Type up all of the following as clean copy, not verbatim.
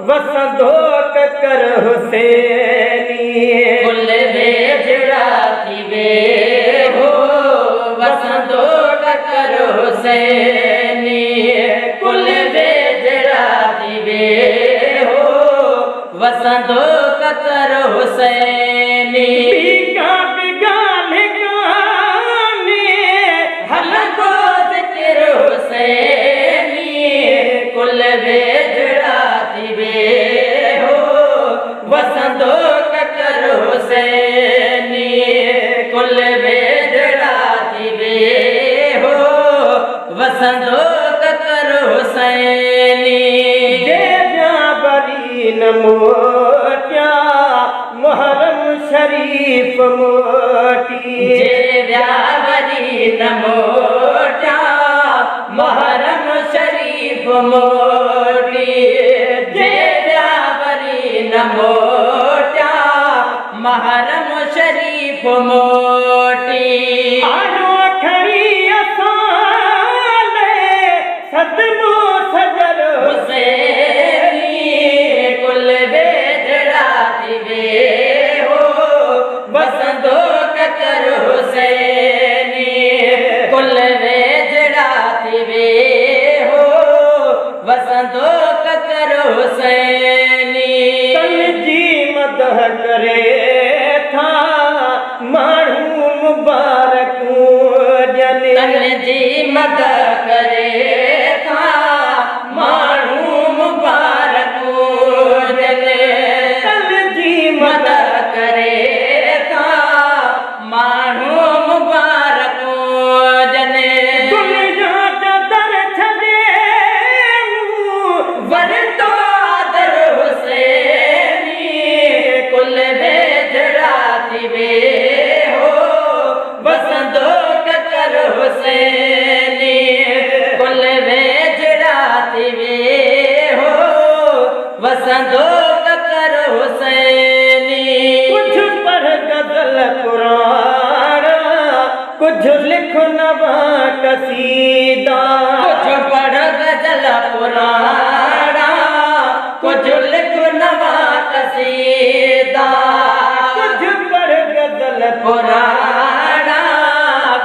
वसंदो ककर हुसैनी कुल बेजड़ा थी वे हो वसंदो ककर हुसैनी कुल बेजड़ा थी वे हो वसंदो ककर हुसैनी बिगा बिगा लिगाने हलको जिक्र हुसैनी कुल बेजड़ा थी वे हो वसंदो ककर हुसैनी कुल बेजड़ा थी वे हो वसंदो ककर हुसैनी जे बरी न मोटिया मुहर्रम शरीफ मोटी जे व्यावरी न मोटा मुहर्रम शरीफ मोटी जे व्यावरी न मोटा मुहर्रम शरीफ मोटी आयो खड़ी असाले सदमो सजर हुसैनी कुल बेजड़ा थी वे हो वसंदो ककर हुसैनी कुल बेजड़ा थी वे हो वसंदो ककर हुसैनी तन जी मदह करे था माण्हू मुबारकूं ॼने तन जी मद करे था माण्हू मुबारकूं ॼने तन जी मद करे था माण्हू मुबारकूं ॼने दुनिया जा दर छॾे वरतो आदर हुसैनी कुल बेजड़ा थी वे हो वसंदो ककर हुसैनी कुल बेजड़ा थी वे हो वसंदो ककर हुसैनी कुछ पढ़ गज़ल पुराण कुछ लिख नवा कसीदा कुछ पढ़ गज़ल पुराणा कुछ लिख नवा कसीदा कुछ पढ़ गज़ल पुराणा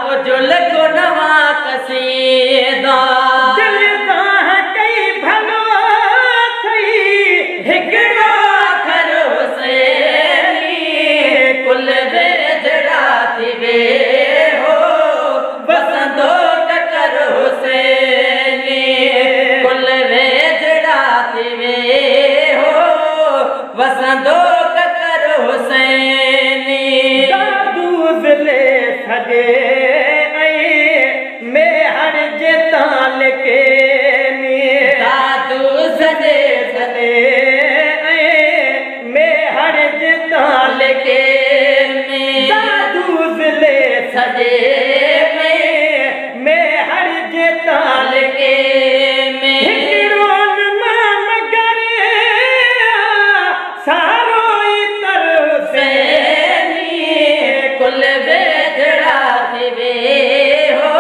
कुछ लिख नवा कसीदा दिल दाह कई भलो थई हिकिड़ो अखर हुसैनी कुल बेजड़ा थी वे हो वसंदो ककर हुसैनी कुल बेजड़ा थी वे हो वसंदो ककर हुसैनी दादू ज़िले सॼे ऐं मेहर जे ताल के दादू सजे सजे मेहर जे ताल के में दादू ज़िले सजे में मेहर जे ताल के में हिकिड़ो इमाम करे सारो ई तर हुसैनी कुल बेजड़ा थी वे हो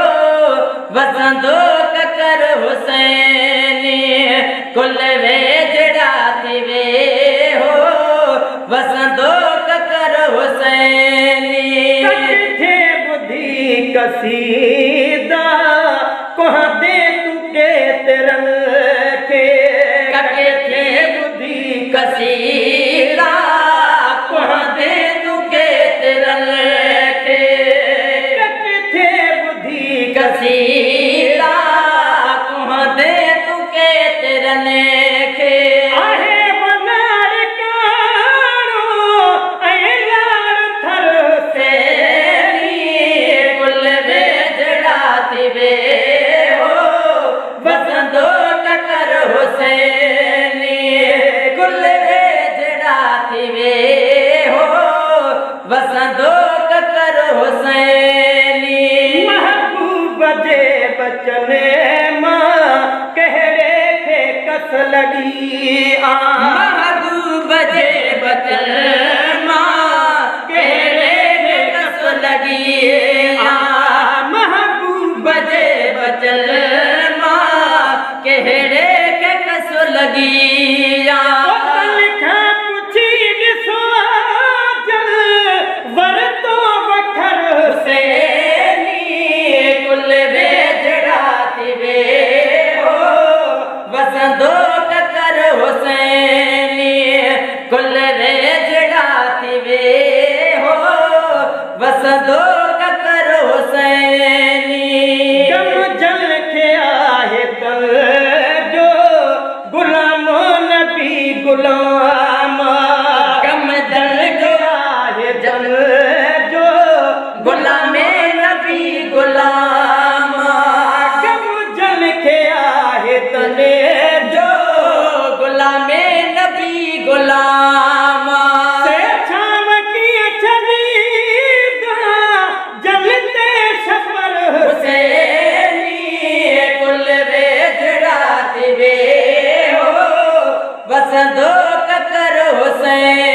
वसंदो ककर हुसैनी कुल बेजड़ा थी वे हो वसंदो ककर हुसैनी कथे बुधी कसीदा कोहा दे तू के तरन के कटे थे बुद्धि कसीरा कोहा दे तुके तिरल के कथे बुधी कसीरा कोहा दे तुके तिरल के आहे वनार कारो ऐं लाड़ थर तेरी कुल बेजड़ा थी वे हो वसंदो ककर हुसैनी कुल बेजड़ा थी वे हो वसंदो ककर हुसैनी महबूब जे बचन मां कहिड़े खे कस लॻी आ महबूब जे बचन वसंदो ककर हुसैनी गम जल के आहे तल जो गुलामो नबी गुलाम गम जल के आहे जल जो गुलामे नबी गुलाम गम जल के आहे तले जो गुलामे नबी गुलाम से छाव की छदीदा जलते सफर हुसैनी कुल वेजड़ा थिवे हो वसंदो ककर हुसैनी